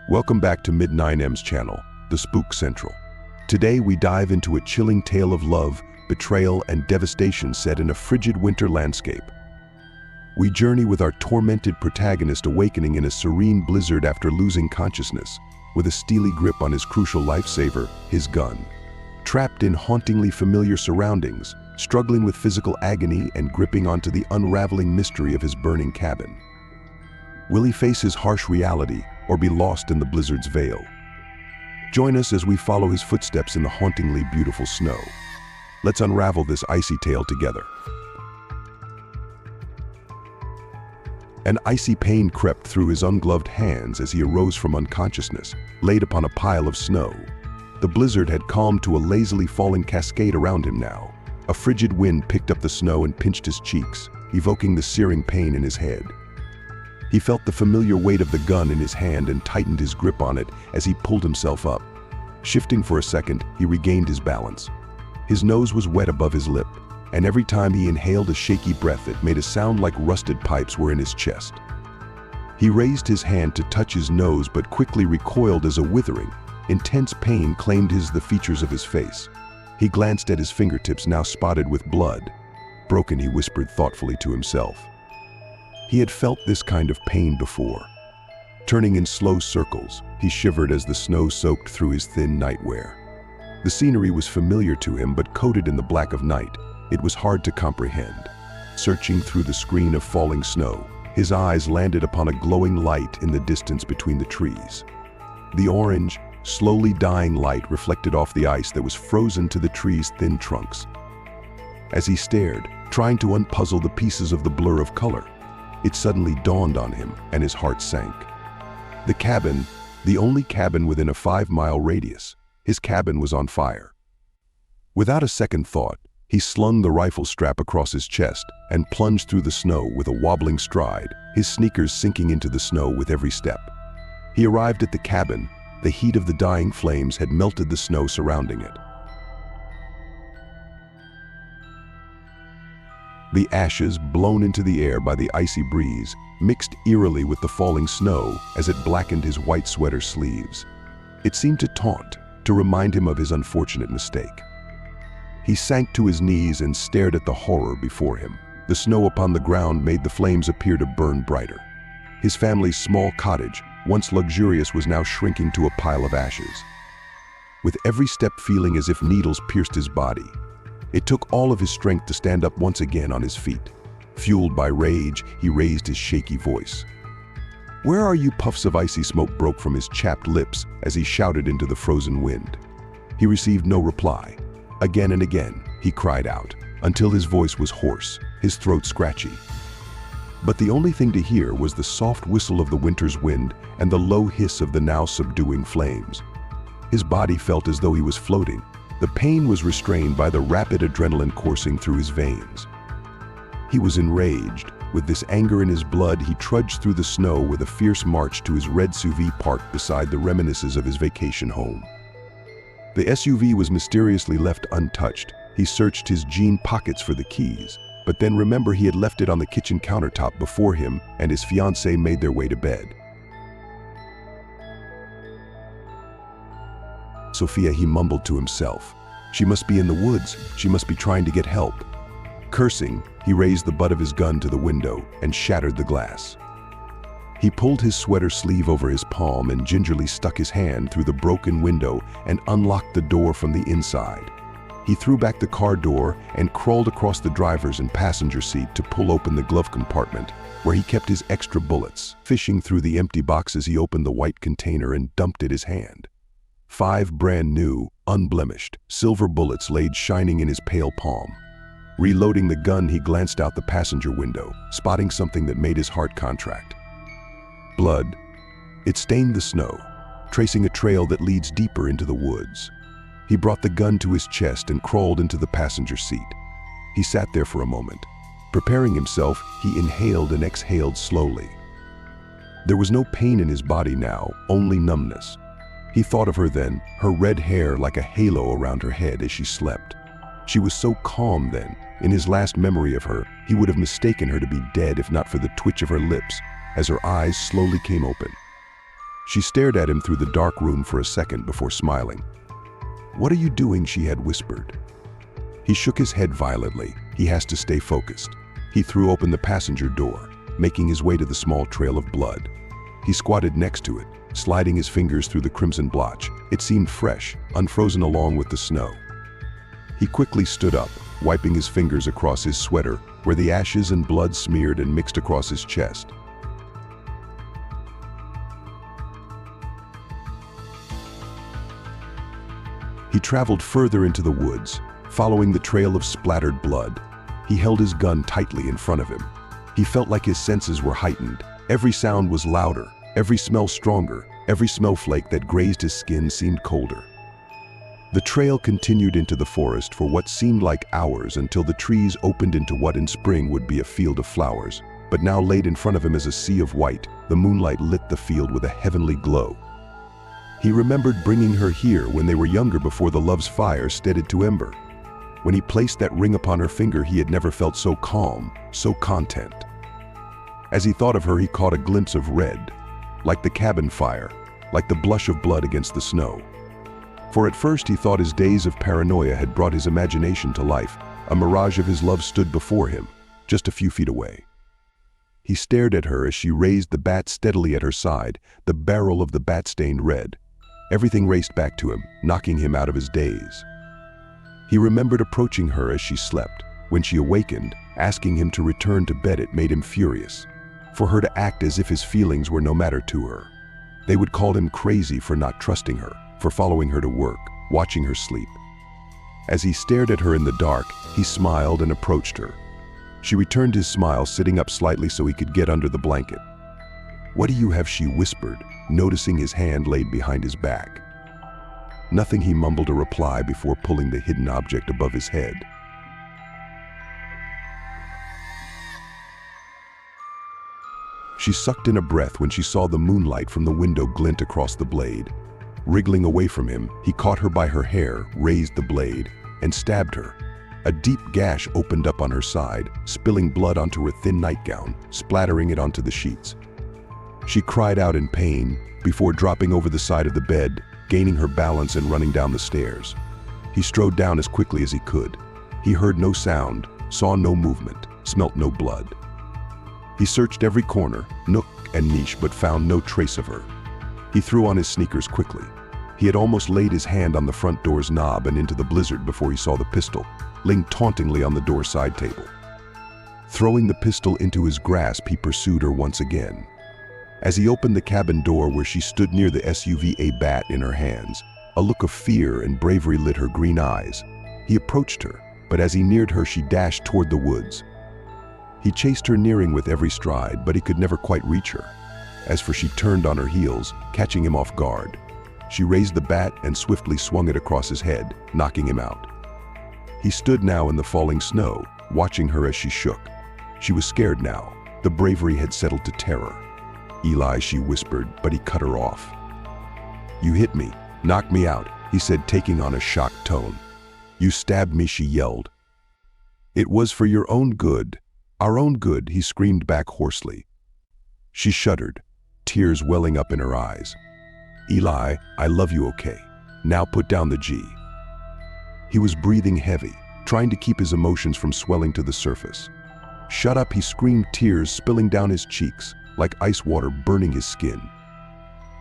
Welcome back to Mid9M's channel, The Spook Central. Today we dive into a chilling tale of love, betrayal, and devastation set in a frigid winter landscape. We journey with our tormented protagonist awakening in a serene blizzard after losing consciousness, with a steely grip on his crucial lifesaver, his gun. Trapped in hauntingly familiar surroundings, struggling with physical agony and gripping onto the unraveling mystery of his burning cabin. Will he face his harsh reality or be lost in the blizzard's veil? Join us as we follow his footsteps in the hauntingly beautiful snow. Let's unravel this icy tale together. An icy pain crept through his ungloved hands as he arose from unconsciousness, laid upon a pile of snow. The blizzard had calmed to a lazily falling cascade around him now. A frigid wind picked up the snow and pinched his cheeks, evoking the searing pain in his head. He felt the familiar weight of the gun in his hand and tightened his grip on it as he pulled himself up. Shifting for a second, he regained his balance. His nose was wet above his lip, and every time he inhaled a shaky breath, it made a sound like rusted pipes were in his chest. He raised his hand to touch his nose but quickly recoiled as a withering, intense pain claimed the features of his face. He glanced at his fingertips, now spotted with blood. Broken, he whispered thoughtfully to himself. He had felt this kind of pain before. Turning in slow circles, he shivered as the snow soaked through his thin nightwear. The scenery was familiar to him, but coated in the black of night, it was hard to comprehend. Searching through the screen of falling snow, his eyes landed upon a glowing light in the distance between the trees. The orange, slowly dying light reflected off the ice that was frozen to the trees' thin trunks. As he stared, trying to unpuzzle the pieces of the blur of color, it suddenly dawned on him, and his heart sank. The cabin, the only cabin within a 5-mile radius, his cabin was on fire. Without a second thought, he slung the rifle strap across his chest and plunged through the snow with a wobbling stride, his sneakers sinking into the snow with every step. He arrived at the cabin. The heat of the dying flames had melted the snow surrounding it. The ashes, blown into the air by the icy breeze, mixed eerily with the falling snow as it blackened his white sweater sleeves. It seemed to taunt, to remind him of his unfortunate mistake. He sank to his knees and stared at the horror before him. The snow upon the ground made the flames appear to burn brighter. His family's small cottage, once luxurious, was now shrinking to a pile of ashes. With every step feeling as if needles pierced his body, it took all of his strength to stand up once again on his feet. Fueled by rage, he raised his shaky voice. "Where are you?" Puffs of icy smoke broke from his chapped lips as he shouted into the frozen wind. He received no reply. Again and again, he cried out, until his voice was hoarse, his throat scratchy. But the only thing to hear was the soft whistle of the winter's wind and the low hiss of the now subduing flames. His body felt as though he was floating. The pain was restrained by the rapid adrenaline coursing through his veins. He was enraged. With this anger in his blood, he trudged through the snow with a fierce march to his red SUV parked beside the reminiscences of his vacation home. The SUV was mysteriously left untouched. He searched his jean pockets for the keys, but then remembered he had left it on the kitchen countertop before him and his fiancée made their way to bed. Sophia, he mumbled to himself. She must be in the woods. She must be trying to get help. Cursing, he raised the butt of his gun to the window and shattered the glass. He pulled his sweater sleeve over his palm and gingerly stuck his hand through the broken window and unlocked the door from the inside. He threw back the car door and crawled across the driver's and passenger seat to pull open the glove compartment, where he kept his extra bullets. Fishing through the empty boxes, he opened the white container and dumped it in his hand. 5 brand new, unblemished, silver bullets laid shining in his pale palm. Reloading the gun, he glanced out the passenger window, spotting something that made his heart contract. Blood. It stained the snow, tracing a trail that leads deeper into the woods. He brought the gun to his chest and crawled into the passenger seat. He sat there for a moment. Preparing himself, he inhaled and exhaled slowly. There was no pain in his body now, only numbness. He thought of her then, her red hair like a halo around her head as she slept. She was so calm then. In his last memory of her, he would have mistaken her to be dead if not for the twitch of her lips as her eyes slowly came open. She stared at him through the dark room for a second before smiling. "What are you doing?" she had whispered. He shook his head violently. He has to stay focused. He threw open the passenger door, making his way to the small trail of blood. He squatted next to it, sliding his fingers through the crimson blotch. It seemed fresh, unfrozen along with the snow. He quickly stood up, wiping his fingers across his sweater, where the ashes and blood smeared and mixed across his chest. He traveled further into the woods, following the trail of splattered blood. He held his gun tightly in front of him. He felt like his senses were heightened. Every sound was louder, every smell stronger, every snowflake that grazed his skin seemed colder. The trail continued into the forest for what seemed like hours until the trees opened into what in spring would be a field of flowers. But now laid in front of him as a sea of white, the moonlight lit the field with a heavenly glow. He remembered bringing her here when they were younger before the love's fire steadied to ember. When he placed that ring upon her finger, he had never felt so calm, so content. As he thought of her, he caught a glimpse of red, like the cabin fire, like the blush of blood against the snow. For at first he thought his days of paranoia had brought his imagination to life. A mirage of his love stood before him, just a few feet away. He stared at her as she raised the bat steadily at her side, the barrel of the bat stained red. Everything raced back to him, knocking him out of his daze. He remembered approaching her as she slept. When she awakened, asking him to return to bed, it made him furious. For her to act as if his feelings were no matter to her. They would call him crazy for not trusting her, for following her to work, watching her sleep. As he stared at her in the dark, he smiled and approached her. She returned his smile, sitting up slightly so he could get under the blanket. "What do you have?" she whispered, noticing his hand laid behind his back. Nothing, he mumbled a reply before pulling the hidden object above his head. She sucked in a breath when she saw the moonlight from the window glint across the blade. Wriggling away from him, he caught her by her hair, raised the blade, and stabbed her. A deep gash opened up on her side, spilling blood onto her thin nightgown, splattering it onto the sheets. She cried out in pain before dropping over the side of the bed, gaining her balance and running down the stairs. He strode down as quickly as he could. He heard no sound, saw no movement, smelt no blood. He searched every corner, nook and niche, but found no trace of her. He threw on his sneakers quickly. He had almost laid his hand on the front door's knob and into the blizzard before he saw the pistol, laying tauntingly on the door side table. Throwing the pistol into his grasp, he pursued her once again. As he opened the cabin door where she stood near the SUV, a bat in her hands, a look of fear and bravery lit her green eyes. He approached her, but as he neared her, she dashed toward the woods. He chased her, nearing with every stride, but he could never quite reach her. As for she turned on her heels, catching him off guard. She raised the bat and swiftly swung it across his head, knocking him out. He stood now in the falling snow, watching her as she shook. She was scared now. The bravery had settled to terror. "Eli," she whispered, but he cut her off. "You hit me, knocked me out," he said, taking on a shocked tone. "You stabbed me," she yelled. "It was for your own good, our own good," he screamed back hoarsely. She shuddered, tears welling up in her eyes. "Eli, I love you, okay? Now put down the G." He was breathing heavy, trying to keep his emotions from swelling to the surface. "Shut up," he screamed, tears spilling down his cheeks, like ice water burning his skin.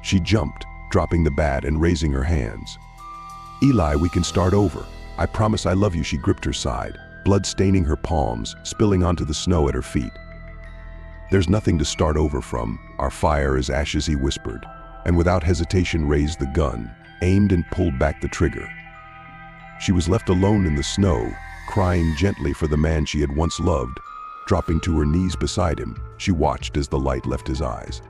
She jumped, dropping the bat and raising her hands. "Eli, we can start over. I promise I love you." She gripped her side, blood staining her palms, spilling onto the snow at her feet. "There's nothing to start over from. Our fire is ashes," he whispered, and without hesitation raised the gun, aimed and pulled back the trigger. She was left alone in the snow, crying gently for the man she had once loved. Dropping to her knees beside him, she watched as the light left his eyes.